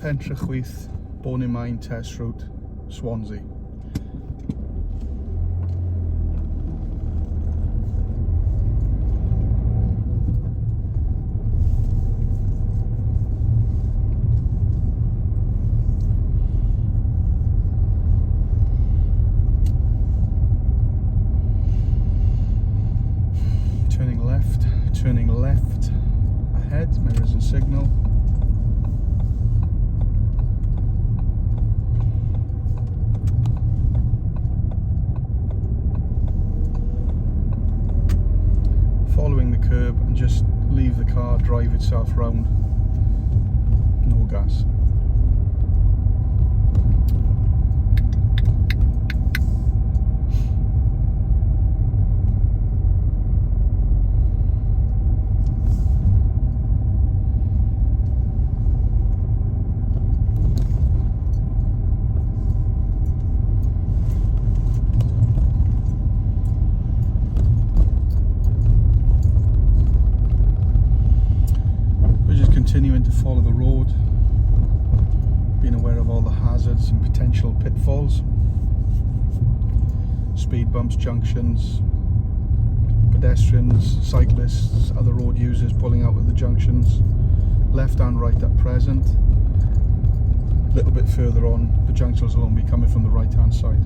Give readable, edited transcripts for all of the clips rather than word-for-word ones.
Pentre chwyth, Bon-y-maen test route, Swansea. Turning left ahead, mirrors and signal. Following the curb and just leave the car drive itself round. No gas. Continuing to follow the road, being aware of all the hazards and potential pitfalls, speed bumps, junctions, pedestrians, cyclists, other road users pulling out of the junctions, left and right at present. A little bit further on, the junctions will only be coming from the right hand side.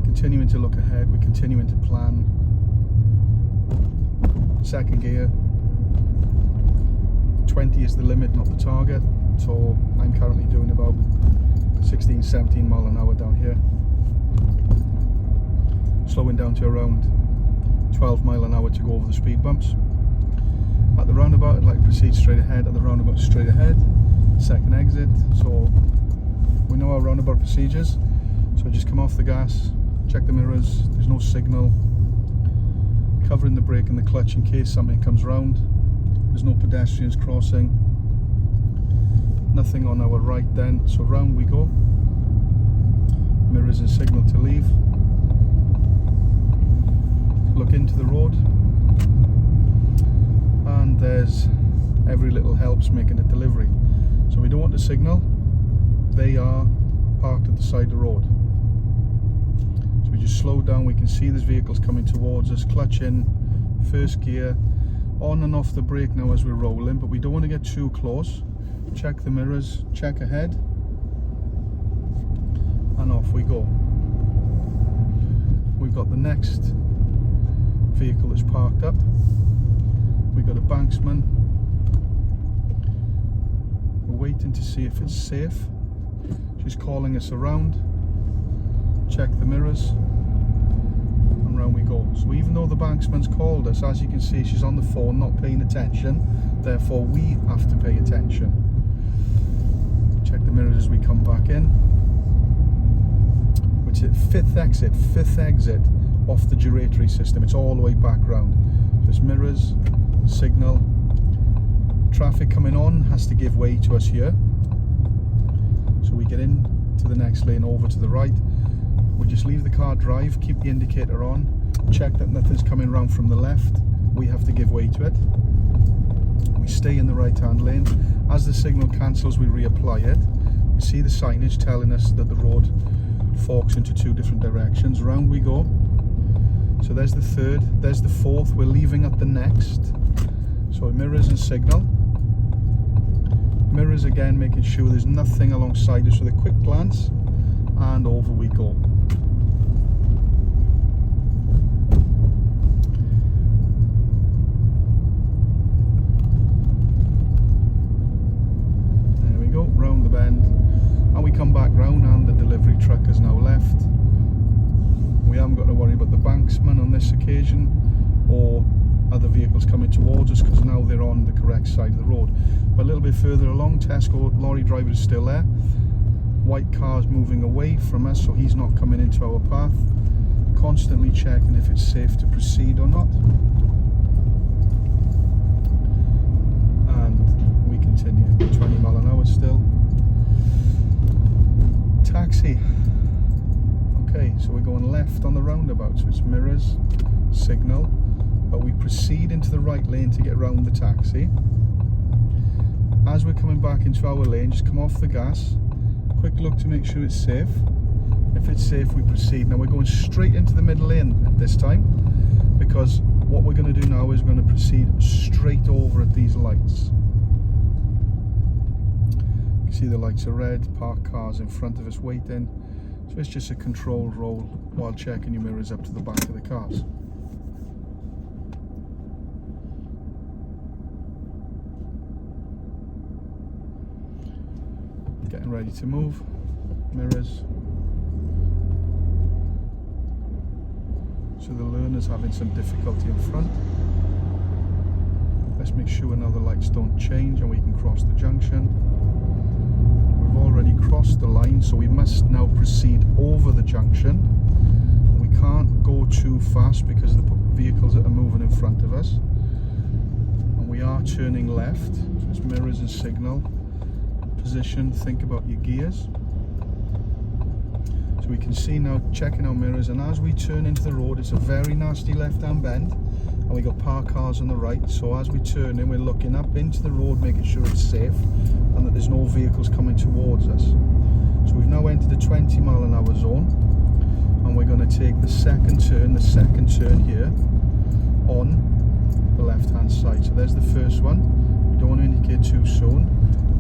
Continuing to look ahead, we're continuing to plan. Second gear, 20 is the limit, not the target, so I'm currently doing about 16-17 mile an hour down here, slowing down to around 12 mile an hour to go over the speed bumps. At the roundabout I'd like to proceed straight ahead, at the roundabout straight ahead, second exit, so we know our roundabout procedures, so just come off the gas, check the mirrors, there's no signal, covering the brake and the clutch in case something comes round, there's no pedestrians crossing, nothing on our right then, so round we go, mirrors and signal to leave, look into the road, and there's every little helps making a delivery, so we don't want to signal, they are parked at the side of the road. So we just slow down, we can see there's vehicles coming towards us, clutch in, first gear, on and off the brake now as we're rolling, but we don't want to get too close. Check the mirrors, check ahead, and off we go. We've got the next vehicle that's parked up, we've got a banksman, we're waiting to see if it's safe, she's calling us around. Check the mirrors, and round we go. So even though the banksman's called us, as you can see she's on the phone not paying attention, therefore we have to pay attention. Check the mirrors as we come back in, which is fifth exit off the giratory system, it's all the way back round. There's mirrors, signal, traffic coming on has to give way to us here, so we get in to the next lane over to the right. We just leave the car drive, keep the indicator on, check that nothing's coming round from the left, we have to give way to it. We stay in the right hand lane, as the signal cancels we reapply it. We see the signage telling us that the road forks into two different directions, round we go. So there's the third, there's the fourth, we're leaving at the next. So mirrors and signal. Mirrors again, making sure there's nothing alongside us with a quick glance, and over we go. There we go, round the bend, and we come back round, and the delivery truck has now left. We haven't got to worry about the banksman on this occasion, or other vehicles coming towards us, because now they're on the correct side of the road. But a little bit further along, Tesco lorry driver is still there. white car's moving away from us, so he's not coming into our path. Constantly checking if it's safe to proceed or not. And we continue, 20 mile an hour still. Taxi. Okay, so we're going left on the roundabout, so it's mirrors, signal, but we proceed into the right lane to get round the taxi. As we're coming back into our lane, just come off the gas, quick look to make sure it's safe. If it's safe, we proceed. Now we're going straight into the middle lane at this time, because what we're going to do now is we're going to proceed straight over at these lights. You see the lights are red, parked cars in front of us waiting. So it's just a controlled roll while checking your mirrors up to the back of the cars. Getting ready to move, mirrors. So the learner's having some difficulty in front. Let's make sure now the lights don't change and we can cross the junction. We've already crossed the line, so we must now proceed over the junction. We can't go too fast because of the vehicles that are moving in front of us. And we are turning left, so it's mirrors and signal. Position, think about your gears. So we can see now, checking our mirrors, and as we turn into the road, it's a very nasty left-hand bend, and we got parked cars on the right. So as we turn in, we're looking up into the road, making sure it's safe and that there's no vehicles coming towards us. So we've now entered the 20 mile an hour zone, and we're going to take the second turn here on the left-hand side. So there's the first one. We don't want to indicate too soon.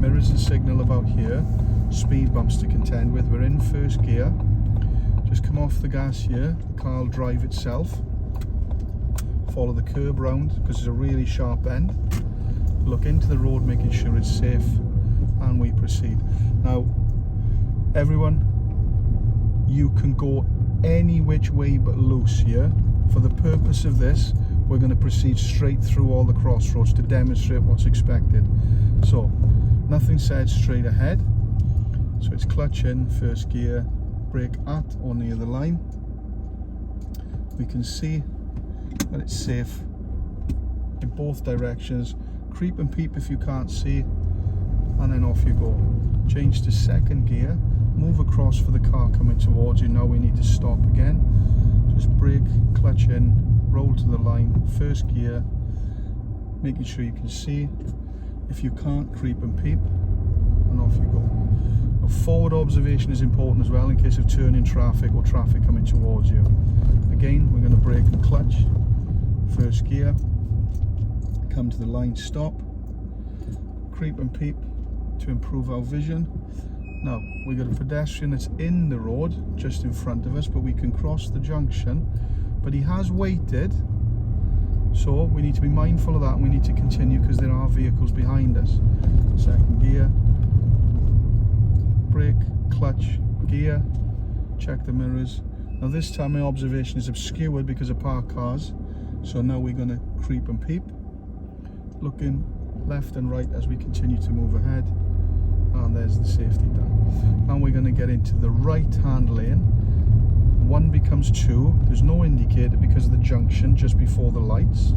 Mirrors and signal about here. Speed bumps to contend with. We're in first gear. Just come off the gas here. The car will drive itself. Follow the curb round because it's a really sharp bend. Look into the road, making sure it's safe, and we proceed. Now, everyone, you can go any which way but loose here. For the purpose of this, we're going to proceed straight through all the crossroads to demonstrate what's expected. So, nothing said straight ahead. So it's clutch in, first gear, brake at or near the line. We can see that it's safe in both directions. Creep and peep if you can't see, and then off you go. Change to second gear, move across for the car coming towards you. Now we need to stop again. Just brake, clutch in, roll to the line, first gear, making sure you can see. If you can't, creep and peep, and off you go. Now, forward observation is important as well in case of turning traffic or traffic coming towards you. Again, we're going to brake and clutch, first gear, come to the line, stop, creep and peep to improve our vision. Now, we've got a pedestrian that's in the road just in front of us, but we can cross the junction, but he has waited. So we need to be mindful of that, and we need to continue because there are vehicles behind us. Second gear, brake, clutch, gear, check the mirrors. Now this time my observation is obscured because of parked cars. So now we're going to creep and peep, looking left and right as we continue to move ahead. And there's the safety done. Now we're going to get into the right hand lane. One becomes two. There's no indicator because of the junction just before the lights.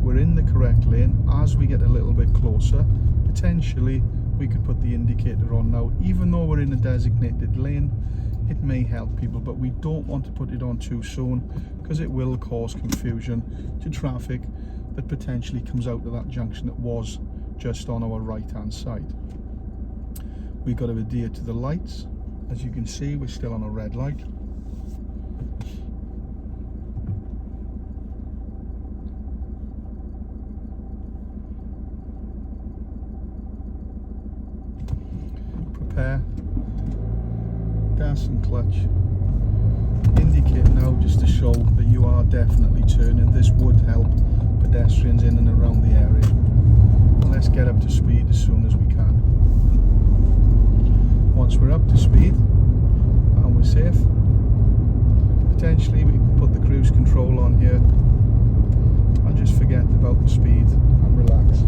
We're in the correct lane. As we get a little bit closer, potentially we could put the indicator on now. Even though we're in a designated lane, it may help people, but we don't want to put it on too soon because it will cause confusion to traffic that potentially comes out of that junction that was just on our right hand side. We've got to adhere to the lights. As you can see, we're still on a red light. Prepare, gas and clutch. Indicate now just to show that you are definitely turning. This would help pedestrians in and around the area. And let's get up to speed as soon as we can. Once we're up to speed and we're safe, potentially we can put the cruise control on here and just forget about the speed and relax.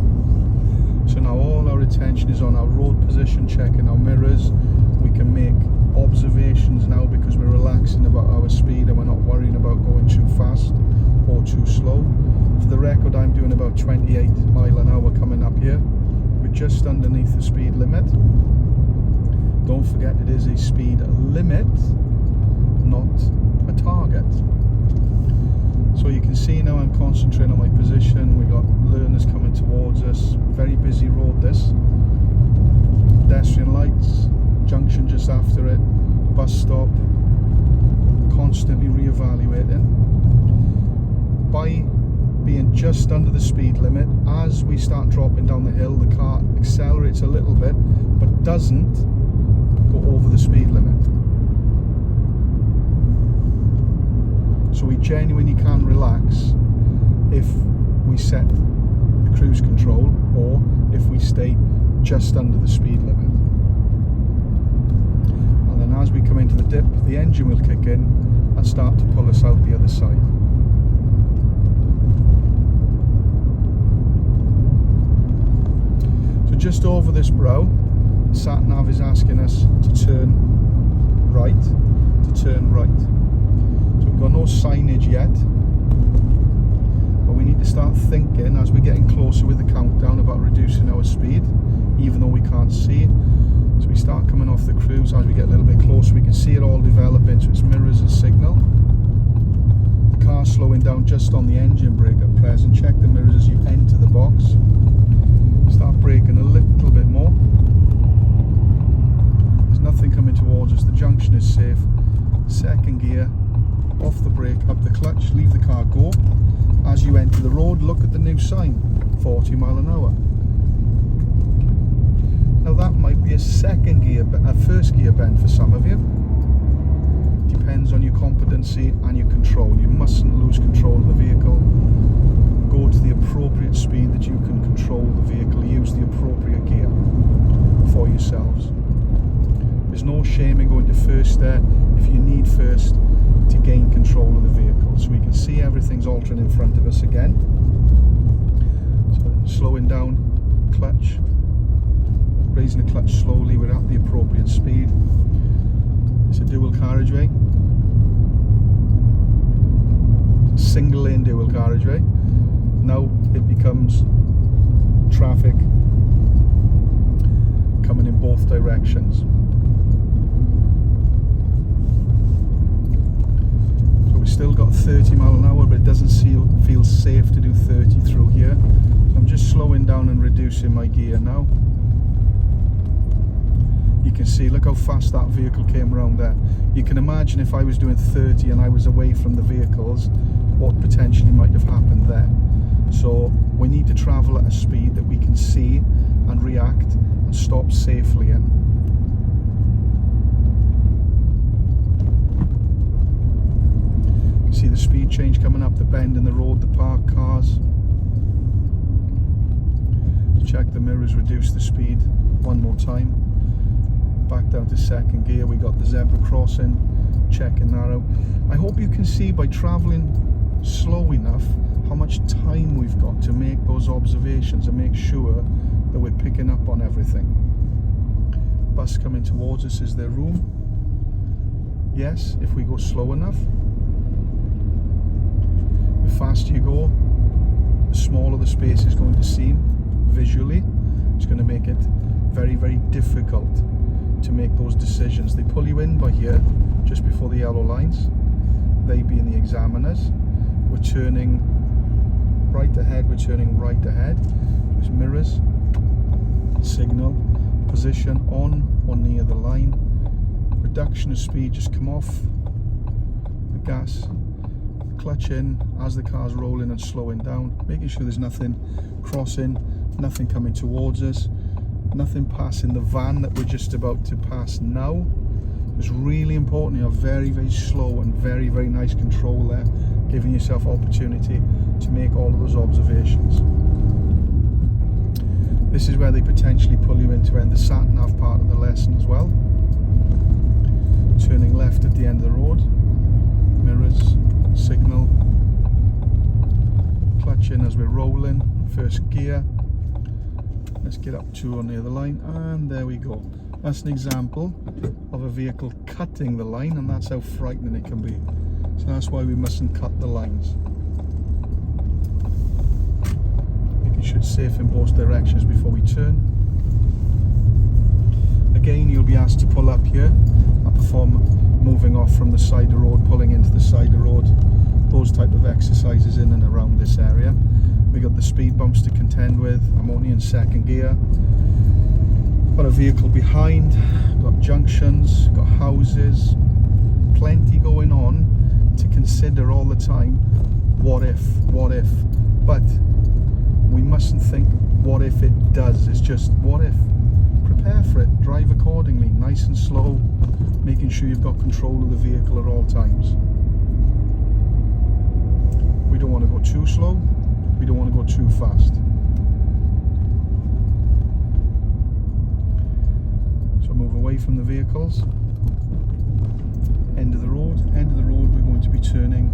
So now all our attention is on our road position, checking our mirrors. We can observations now because we're relaxing about our speed and we're not worrying about going too fast or too slow. For the record, I'm doing about 28 mile an hour coming up here. We're just underneath the speed limit. Don't forget it is a speed limit, not a target. So you can see now I'm concentrating on my position. We got learners coming towards us. Very busy road this. Pedestrian lights, junction just after it, bus stop, constantly re-evaluating. By being just under the speed limit, as we start dropping down the hill, the car accelerates a little bit but doesn't go over the speed limit. So we genuinely can relax if we set the cruise control or if we stay just under the speed limit. And then as we come into the dip, the engine will kick in and start to pull us out the other side. So just over this brow, the sat nav is asking us to turn right, to turn right. So we've got no signage yet, but we need to start thinking as we're getting closer with the countdown about reducing our speed, even though we can't see. So we start coming off the cruise. As we get a little bit closer, we can see it all developing, so it's mirrors and signal. The car's slowing down just on the engine brake at present. Check the mirrors as you enter the box. Start braking a little bit more. There's nothing coming towards us. The junction is safe. Second gear, off the brake, up the clutch, leave the car go. As you enter the road, look at the new sign, 40 mile an hour. Now that might be a second gear, a first gear bend for some of you. Depends on your competency and your control. You mustn't lose control of the vehicle. Go to the appropriate speed that you can control the vehicle. Use the appropriate gear for yourselves. There's no shame in going to first there if you need first to gain control of the vehicle. So we can see everything's altering in front of us again. So slowing down, clutch, raising the clutch slowly, we're at the appropriate speed. It's a dual carriageway, single lane dual carriageway. Now it becomes traffic coming in both directions. So we've still got 30 mile an hour, but it doesn't feel safe to do 30 through here. So I'm just slowing down and reducing my gear now. You can see, look how fast that vehicle came around there. You can imagine if I was doing 30 and I was away from the vehicles, what potentially might have happened there. So we need to travel at a speed that we can see and react and stop safely in. You can see the speed change coming up the bend in the road, the parked cars. Check the mirrors, reduce the speed one more time. Back down to second gear, we got the zebra crossing, checking that out. I hope you can see by travelling slow enough how much time we've got to make those observations and make sure that we're picking up on everything. Bus coming towards us, is there room? Yes, if we go slow enough. The faster you go, the smaller the space is going to seem visually. It's going to make it very, very difficult to make those decisions. They pull you in by here just before the yellow lines, they being the examiners. We're turning right ahead, we're turning right ahead. There's mirrors, signal, position on or near the line, reduction of speed, just come off the gas, clutch in as the car's rolling and slowing down, making sure there's nothing crossing, nothing coming towards us, nothing passing the van that we're just about to pass now. It's really important you have very, very slow and very, very nice control there, giving yourself opportunity to make all of those observations. This is where they potentially pull you into end the sat-nav part of the lesson as well. Turning left at the end of the road, mirrors, signal, clutch in as we're rolling, first gear. Let's get up to or near the line, and there we go. That's an example of a vehicle cutting the line, and that's how frightening it can be. So that's why we mustn't cut the lines. Making sure it's safe in both directions before we turn. Again, you'll be asked to pull up here and perform moving off from the side of the road, pulling into the side of the road. Those type of exercises in and around this area. We got the speed bumps to contend with. I'm only in second gear. Got a vehicle behind, got junctions, got houses, plenty going on to consider all the time. What if, but we mustn't think what if it does. It's just what if. Prepare for it, drive accordingly, nice and slow, making sure you've got control of the vehicle at all times. We don't want to go too slow, we don't want to go too fast. So move away from the vehicles. End of the road, we're going to be turning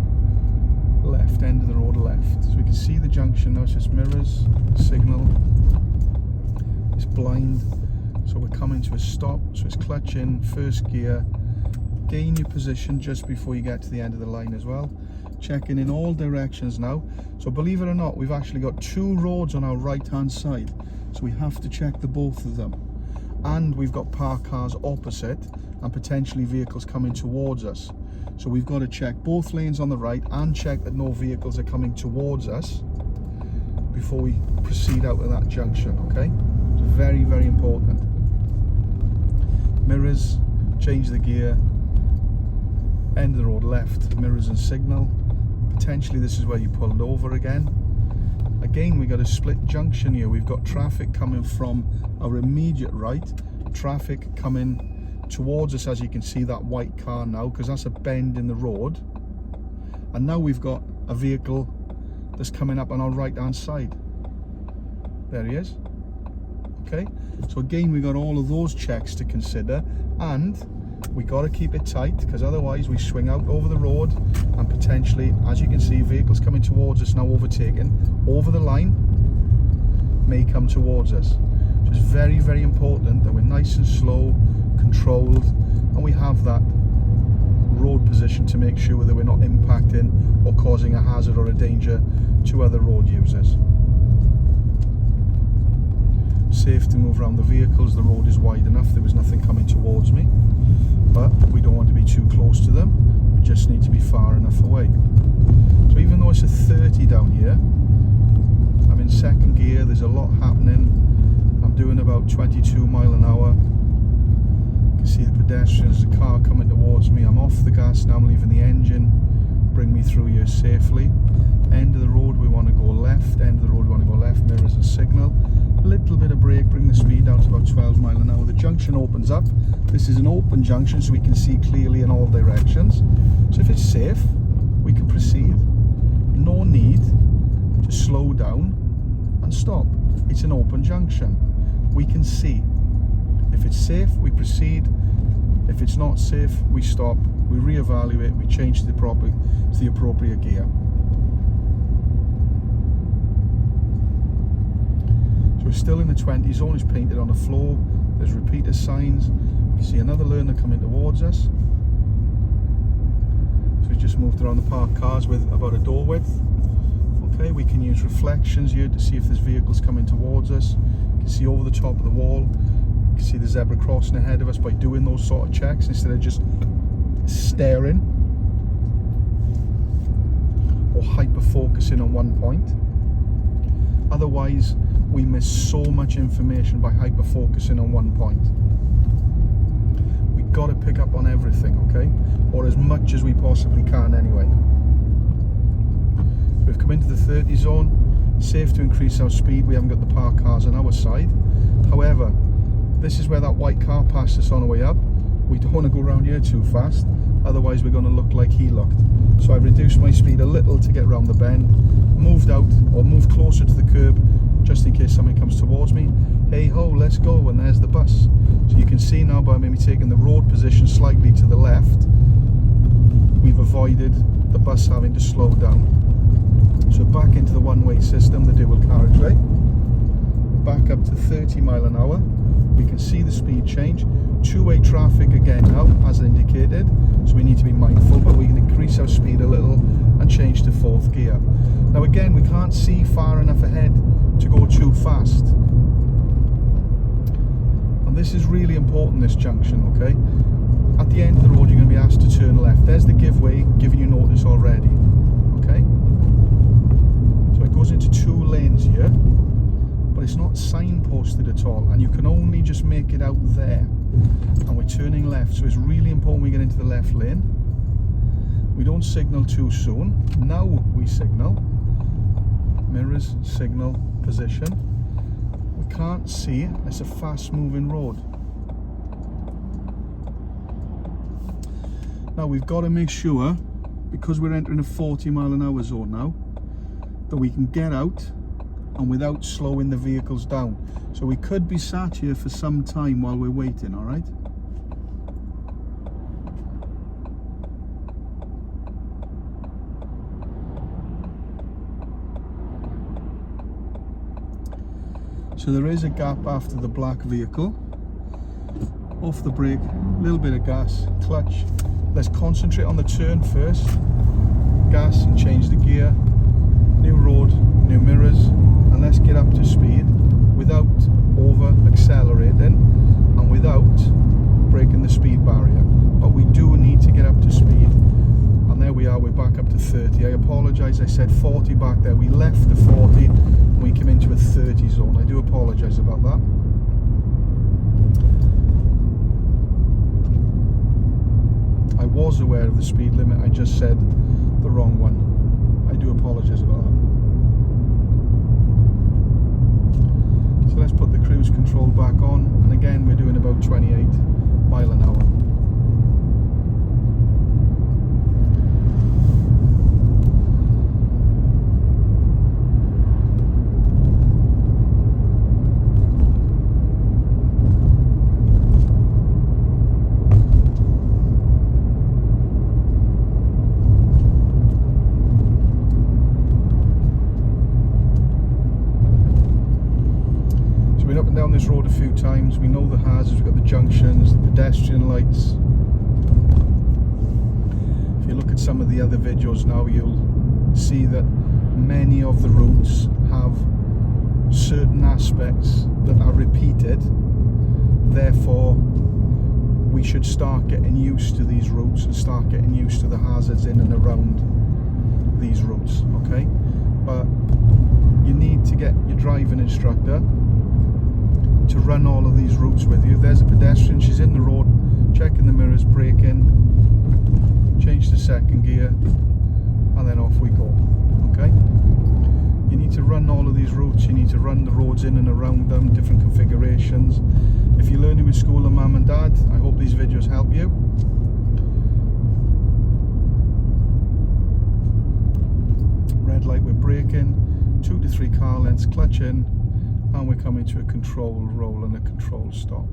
left, end of the road left. So we can see the junction now, it's just mirrors, signal, it's blind. So we're coming to a stop, so it's clutch in, first gear, gain your position just before you get to the end of the line as well. Checking in all directions now. So believe it or not, we've actually got two roads on our right hand side, so we have to check the both of them. And we've got parked cars opposite and potentially vehicles coming towards us. So we've got to check both lanes on the right and check that no vehicles are coming towards us before we proceed out of that junction, okay? It's very, very important. Mirrors, change the gear, end of the road left, mirrors and signal. Potentially this is where you pulled over again. Again, we got a split junction here. We've got traffic coming from our immediate right, traffic coming towards us, as you can see that white car now, because that's a bend in the road. And now we've got a vehicle that's coming up on our right hand side. There he is. Okay, so again, we got all of those checks to consider, and we got to keep it tight, because otherwise we swing out over the road and potentially, as you can see, vehicles coming towards us now, overtaking over the line, may come towards us. So it's very, very important that we're nice and slow, controlled, and we have that road position to make sure that we're not impacting or causing a hazard or a danger to other road users. Safe to move around the vehicles, the road is wide enough, there was nothing coming towards me, but we don't want to be too close to them, we just need to be far enough away. So even though it's a 30 down here, I'm in second gear, there's a lot happening, I'm doing about 22 miles an hour. You can see the pedestrians, the car coming towards me, I'm off the gas now, I'm leaving the engine, bring me through here safely. End of the road we want to go left, end of the road we want to go left, mirrors and signal. Little bit of brake, bring the speed down to about 12 miles an hour. The junction opens up. This is an open junction, so we can see clearly in all directions. So if it's safe, we can proceed. No need to slow down and stop. It's an open junction. We can see. If it's safe, we proceed. If it's not safe, we stop. We reevaluate. We change to the appropriate gear. We're still in the 20 zone, it's painted on the floor, there's repeater signs. You see another learner coming towards us. So we just moved around the parked cars with about a door width. Okay, we can use reflections here to see if there's vehicles coming towards us. You can see over the top of the wall, you can see the zebra crossing ahead of us by doing those sort of checks instead of just staring or hyper focusing on one point. Otherwise, we miss so much information by hyper focusing on one point. We've got to pick up on everything, okay? Or as much as we possibly can anyway. So we've come into the 30 zone, safe to increase our speed. We haven't got the parked cars on our side. However, this is where that white car passed us on the way up. We don't want to go around here too fast, otherwise we're going to look like he looked. So I've reduced my speed a little to get around the bend, moved out or moved closer to the curb just in case somebody comes towards me. Hey ho, let's go, and there's the bus. So you can see now by maybe taking the road position slightly to the left, we've avoided the bus having to slow down. So back into the one-way system, the dual carriageway, back up to 30 miles an hour. we can see the speed change. Two-way traffic again now, as indicated, so we need to be mindful, but we can increase our speed a little and change to 4th gear. Now again, we can't see far enough ahead to go too fast. And this is really important, this junction, okay? At the end of the road, you're going to be asked to turn left. There's the give way, giving you notice already, okay? So it goes into 2 lanes here, but it's not signposted at all, and you can only just make it out there. And we're turning left, so it's really important we get into the left lane. We don't signal too soon. Now we signal. Mirrors, signal, position. We can't see, it's a fast moving road. Now we've got to make sure, because we're entering a 40-mile-an-hour zone now, that we can get out and without slowing the vehicles down. So we could be sat here for some time while we're waiting, all right? So there is a gap after the black vehicle. Off the brake, a little bit of gas, clutch. Let's concentrate on the turn first. Gas and change the gear. New road, new mirrors, and let's get up to speed without over accelerating and without breaking the speed barrier. But we do need to get up to speed, and there we are, we're back up to 30. I apologise, I said 40 back there. We left the 40 and we came into a 30 zone. I do apologise about that. I was aware of the speed limit, I just said the wrong one. I do apologise about that. So let's put the cruise control back on, and again we're doing about 28 mile an hour. Up and down this road a few times. We know the hazards, we've got the junctions, the pedestrian lights. If you look at some of the other videos now, you'll see that many of the routes have certain aspects that are repeated. Therefore, we should start getting used to these routes and start getting used to the hazards in and around these routes, okay? But you need to get your driving instructor to run all of these routes with you. There's a pedestrian, she's in the road, checking the mirrors, braking, change to 2nd gear, and then off we go, okay? You need to run all of these routes, you need to run the roads in and around them, different configurations. If you're learning with school and mum and dad, I hope these videos help you. Red light, we're braking, 2 to 3 car lengths, clutch in, and we're coming to a control roll and a control stop.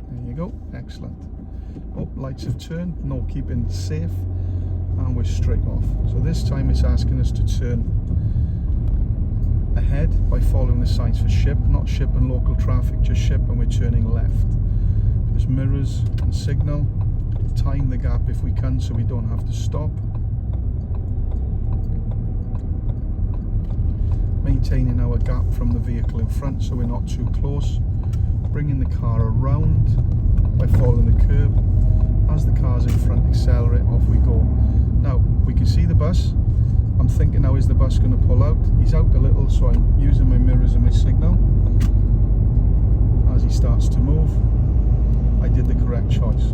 There you go, excellent. Oh, lights have turned, no keeping safe, and we're straight off. So this time it's asking us to turn ahead by following the signs for ship, not ship and local traffic, just ship, and we're turning left. Just mirrors and signal, time the gap if we can so we don't have to stop. Maintaining our gap from the vehicle in front so we're not too close. Bringing the car around by following the curb. As the car's in front, accelerate, off we go. Now, we can see the bus. I'm thinking now, is the bus going to pull out? He's out a little, so I'm using my mirrors and my signal. As he starts to move, I did the correct choice.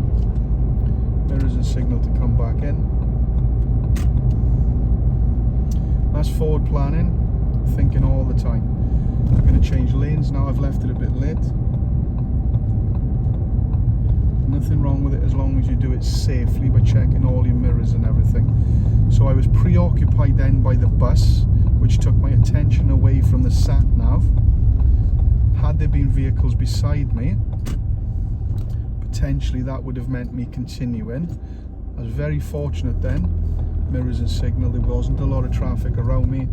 Mirrors and signal to come back in. That's forward planning. Thinking all the time. I'm going to change lanes now. I've left it a bit late. Nothing wrong with it as long as you do it safely by checking all your mirrors and everything. So I was preoccupied then by the bus, which took my attention away from the sat nav. Had there been vehicles beside me, potentially that would have meant me continuing. I was very fortunate then. Mirrors and signal, there wasn't a lot of traffic around me.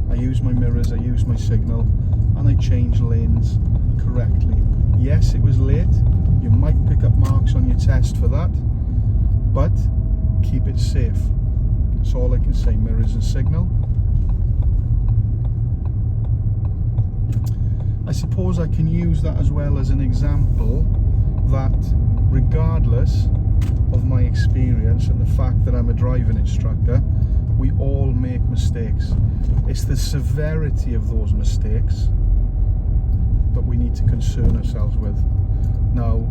I used my mirrors, I used my signal, and I changed lanes correctly. Yes, it was late. You might pick up marks on your test for that, but keep it safe. That's all I can say. Mirrors and signal. I suppose I can use that as well as an example that regardless of my experience and the fact that I'm a driving instructor, we all make mistakes. It's the severity of those mistakes that we need to concern ourselves with. Now,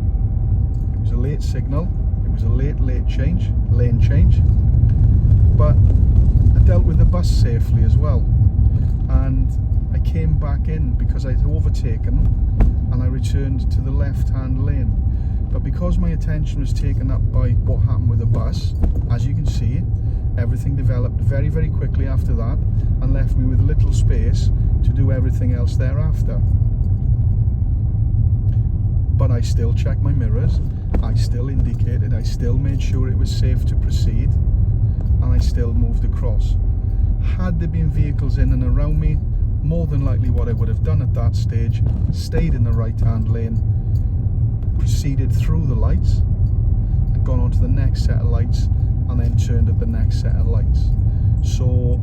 it was a late signal, it was a lane change, but I dealt with the bus safely as well, and I came back in because I'd overtaken and I returned to the left-hand lane. But because my attention was taken up by what happened with the bus, as you can see, everything developed very, very quickly after that and left me with little space to do everything else thereafter. But I still checked my mirrors, I still indicated, I still made sure it was safe to proceed, and I still moved across. Had there been vehicles in and around me, more than likely what I would have done at that stage, stayed in the right-hand lane, proceeded through the lights, and gone on to the next set of lights, and then turned at the next set of lights. So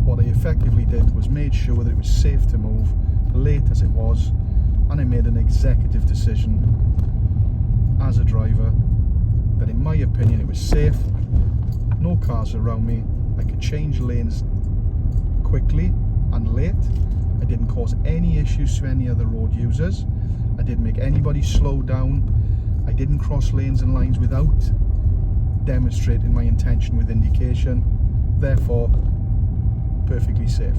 what I effectively did was made sure that it was safe to move, late as it was, and I made an executive decision as a driver that in my opinion it was safe, no cars around me, I could change lanes quickly and late, I didn't cause any issues to any other road users, I didn't make anybody slow down, I didn't cross lanes and lines without demonstrating my intention with indication, therefore perfectly safe.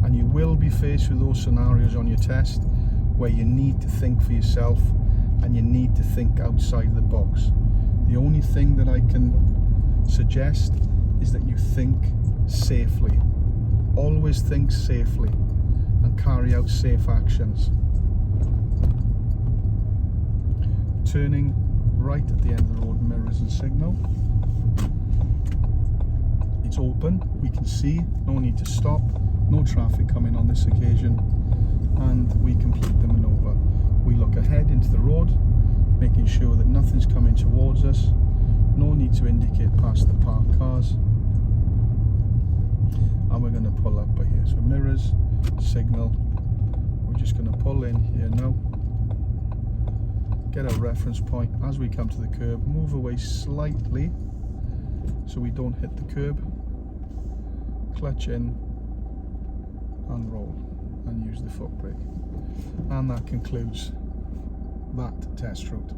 And you will be faced with those scenarios on your test where you need to think for yourself and you need to think outside the box. The only thing that I can suggest is that you think safely. Always think safely and carry out safe actions. Turning right at the end of the road, mirrors and signal. It's open, we can see, no need to stop, no traffic coming on this occasion, and we complete the manoeuvre. We look ahead into the road, making sure that nothing's coming towards us, no need to indicate past the parked cars, and we're going to pull up by here. So mirrors, signal, we're just going to pull in here now, get our reference point. As we come to the curb, move away slightly so we don't hit the curb, clutch in and roll and use the foot brake, and that concludes that test route.